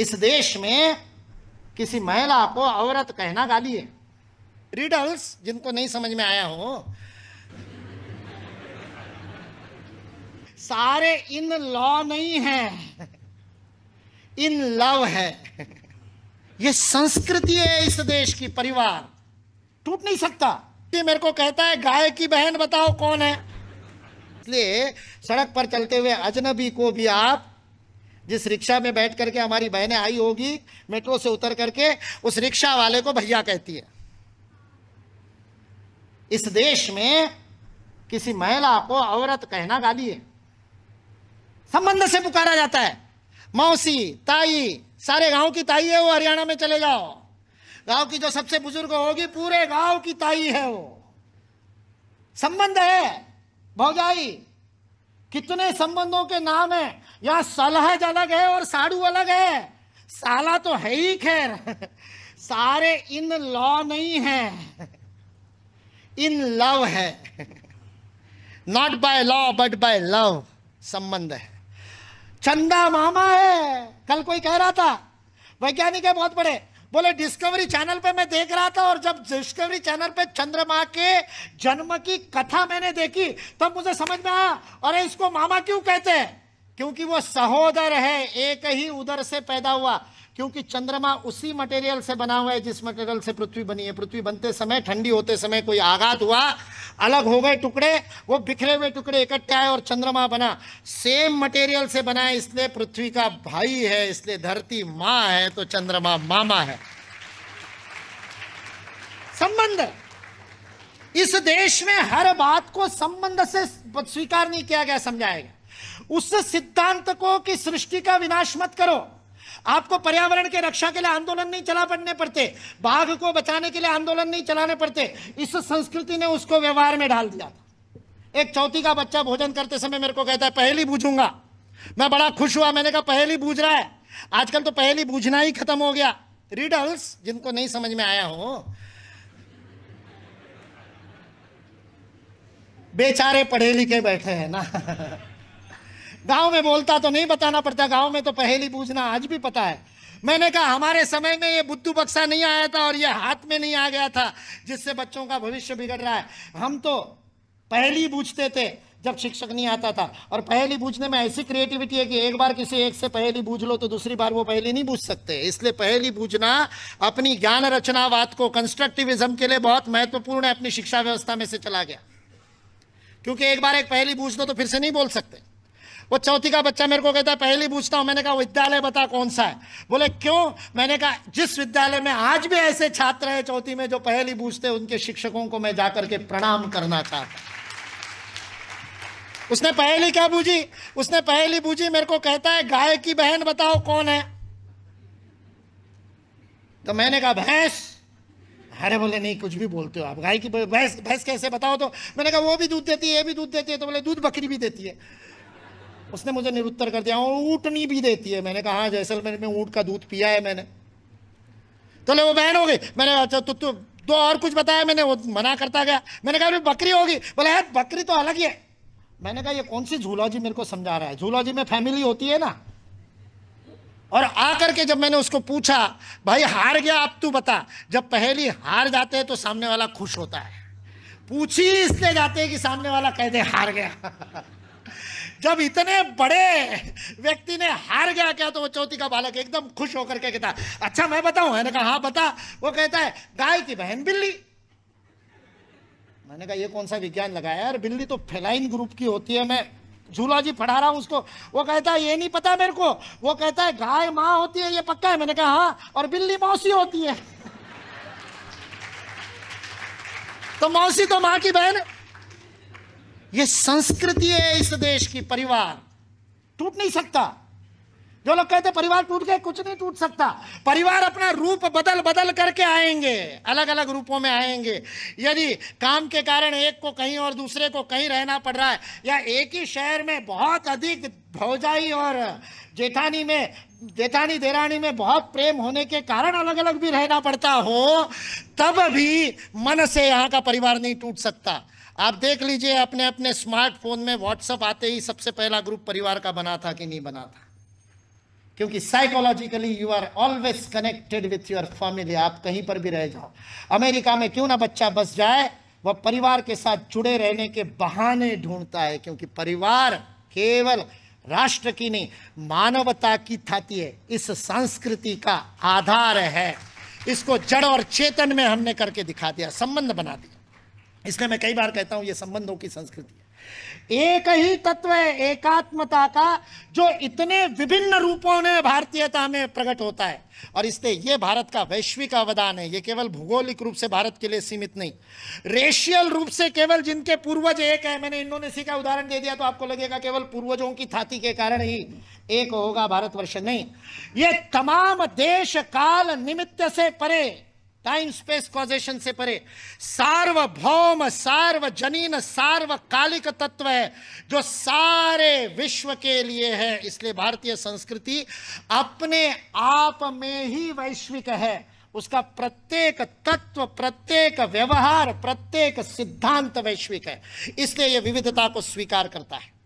इस देश में किसी महिला को औरत कहना गाली है। रिडल्स जिनको नहीं समझ में आया हो, सारे इन लॉ नहीं है, इन लव है। ये संस्कृति है इस देश की। परिवार टूट नहीं सकता। ये मेरे को कहता है गाय की बहन बताओ कौन है। इसलिए सड़क पर चलते हुए अजनबी को भी आप, जिस रिक्शा में बैठ करके हमारी बहनें आई होगी मेट्रो से उतर करके, उस रिक्शा वाले को भैया कहती है। इस देश में किसी महिला को औरत कहना गाली है। संबंध से पुकारा जाता है। मौसी, ताई, सारे गांव की ताई है वो। हरियाणा में चले जाओ, गांव की जो सबसे बुजुर्ग होगी पूरे गांव की ताई है वो। संबंध है। भौजाई, कितने संबंधों के नाम है। यहां सलहज अलग है और साड़ू अलग है। साला तो है ही खैर। सारे इन लॉ नहीं है, इन लव है। Not by law but by love. संबंध है। चंदा मामा है। कल कोई कह रहा था, वैज्ञानिक है बहुत बड़े, बोले डिस्कवरी चैनल पे मैं देख रहा था और जब डिस्कवरी चैनल पे चंद्रमा के जन्म की कथा मैंने देखी तब मुझे समझ में आया, अरे इसको मामा क्यों कहते हैं? क्योंकि वो सहोदर है, एक ही उदर से पैदा हुआ। क्योंकि चंद्रमा उसी मटेरियल से बना हुआ है जिस मटेरियल से पृथ्वी बनी है। पृथ्वी बनते समय, ठंडी होते समय कोई आघात हुआ, अलग हो गए टुकड़े, वो बिखरे हुए टुकड़े इकट्ठे आए और चंद्रमा बना। सेम मटेरियल से बना है, इसलिए पृथ्वी का भाई है, इसलिए धरती माँ है तो चंद्रमा मामा है। संबंध। इस देश में हर बात को संबंध से स्वीकार नहीं किया गया, समझाया गया। उस सिद्धांत को कि सृष्टि का विनाश मत करो। आपको पर्यावरण के रक्षा के लिए आंदोलन नहीं चला पड़ने पड़ते, बाघ को बचाने के लिए आंदोलन नहीं चलाने पड़ते। इस संस्कृति ने उसको व्यवहार में डाल दिया था। एक चौथी का बच्चा भोजन करते समय मेरे को कहता है पहेली बूझूंगा। मैं बड़ा खुश हुआ, मैंने कहा पहेली बूझ रहा है? आजकल तो पहेली बूझना ही खत्म हो गया। रिडल्स जिनको नहीं समझ में आया हो, बेचारे पढ़े लिखे बैठे हैं ना। गांव में बोलता तो नहीं बताना पड़ता, गांव में तो पहेली बूझना आज भी पता है। मैंने कहा हमारे समय में ये बुद्धू बक्सा नहीं आया था और ये हाथ में नहीं आ गया था जिससे बच्चों का भविष्य बिगड़ रहा है। हम तो पहेली बूझते थे जब शिक्षक नहीं आता था। और पहेली बूझने में ऐसी क्रिएटिविटी है कि एक बार किसी एक से पहेली बूझ लो तो दूसरी बार वो पहेली नहीं बूझ सकते। इसलिए पहेली बूझना अपनी ज्ञान रचनावाद को, कंस्ट्रक्टिविज्म के लिए बहुत महत्वपूर्ण है। अपनी शिक्षा व्यवस्था में से चला गया, क्योंकि एक बार एक पहेली बूझ दो तो फिर से नहीं बोल सकते। वो चौथी का बच्चा मेरे को कहता है पहेली पूछता हूं। मैंने कहा विद्यालय बता कौन सा है? बोले क्यों? मैंने कहा जिस विद्यालय में आज भी ऐसे छात्र हैं चौथी में जो पहेली पूछते हैं, उनके शिक्षकों को मैं जाकर के प्रणाम करना चाहता। उसने पहेली क्या बूझी? उसने पहेली बूझी, मेरे को कहता है गाय की बहन बताओ कौन है? तो मैंने कहा भैंस। अरे बोले नहीं कुछ भी बोलते हो आप, गाय की भैंस, भैंस कैसे बताओ? तो मैंने कहा वो भी दूध देती है, ये भी दूध देती है। तो बोले दूध बकरी भी देती है। उसने मुझे निरुत्तर कर दिया, ऊँटनी भी देती है। मैंने कहा हाँ, जैसलमेर में ऊँट का दूध पिया है मैंने। तो ले वो बहन हो गई। मैंने अच्छा तो दो और कुछ बताया, मैंने वो मना करता गया। मैंने कहा बकरी होगी। बोले यार बकरी तो अलग ही है। मैंने कहा ये कौन सी झूलॉजी मेरे को समझा रहा है? झूलॉजी में फैमिली होती है ना। और आकर के जब मैंने उसको पूछा भाई हार गया अब तू बता। जब पहेली हार जाते हैं तो सामने वाला खुश होता है, पूछी इसलिए जाते हैं कि सामने वाला कह दे हार गया। जब इतने बड़े व्यक्ति ने हार गया क्या, तो वो चौथी का बालक एकदम खुश होकर के कहता अच्छा मैं बताऊं? मैंने कहा हाँ बता। वो कहता है गाय की बहन बिल्ली। मैंने कहा ये कौन सा विज्ञान लगाया यार, बिल्ली तो फेलाइन ग्रुप की होती है, मैं झूलॉजी पढ़ा रहा हूं उसको। वो कहता है ये नहीं पता मेरे को। वो कहता है गाय माँ होती है ये पक्का है। मैंने कहा हाँ, और बिल्ली मौसी होती है। तो मौसी तो माँ की बहन है। ये संस्कृति है इस देश की। परिवार टूट नहीं सकता। जो लोग कहते परिवार टूट गए, कुछ नहीं टूट सकता। परिवार अपना रूप बदल बदल करके आएंगे, अलग अलग रूपों में आएंगे। यदि काम के कारण एक को कहीं और दूसरे को कहीं रहना पड़ रहा है, या एक ही शहर में बहुत अधिक भौजाई और जेठानी देरानी में बहुत प्रेम होने के कारण अलग अलग भी रहना पड़ता हो, तब भी मन से यहाँ का परिवार नहीं टूट सकता। आप देख लीजिए अपने अपने स्मार्टफोन में व्हाट्सएप आते ही सबसे पहला ग्रुप परिवार का बना था कि नहीं बना था? क्योंकि psychologically you are always connected with your family. आप कहीं पर भी रह जाओ, अमेरिका में क्यों ना बच्चा बस जाए, वह परिवार के साथ जुड़े रहने के बहाने ढूंढता है, क्योंकि परिवार केवल राष्ट्र की नहीं मानवता की थाती है, इस संस्कृति का आधार है। इसको जड़ और चेतन में हमने करके दिखा दिया, संबंध बना दिया। इसलिए मैं कई बार कहता हूं ये संबंधों की संस्कृति है। एक ही तत्व है एकात्मता का, जो इतने विभिन्न रूपों में भारतीयता में प्रकट होता है। और इसलिए यह भारत का वैश्विक अवदान है। ये केवल भौगोलिक रूप से भारत के लिए सीमित नहीं, रेशियल रूप से केवल जिनके पूर्वज एक है, मैंने इंडोनेशिया का उदाहरण दे दिया तो आपको लगेगा केवल पूर्वजों की थाती के कारण ही एक होगा भारतवर्ष, नहीं। ये तमाम देश काल निमित्त से परे, टाइम स्पेस कॉजेशन से परे सार्वभौम सार्वजनीन सार्वकालिक तत्व है, जो सारे विश्व के लिए है। इसलिए भारतीय संस्कृति अपने आप में ही वैश्विक है। उसका प्रत्येक तत्व, प्रत्येक व्यवहार, प्रत्येक सिद्धांत वैश्विक है। इसलिए यह विविधता को स्वीकार करता है।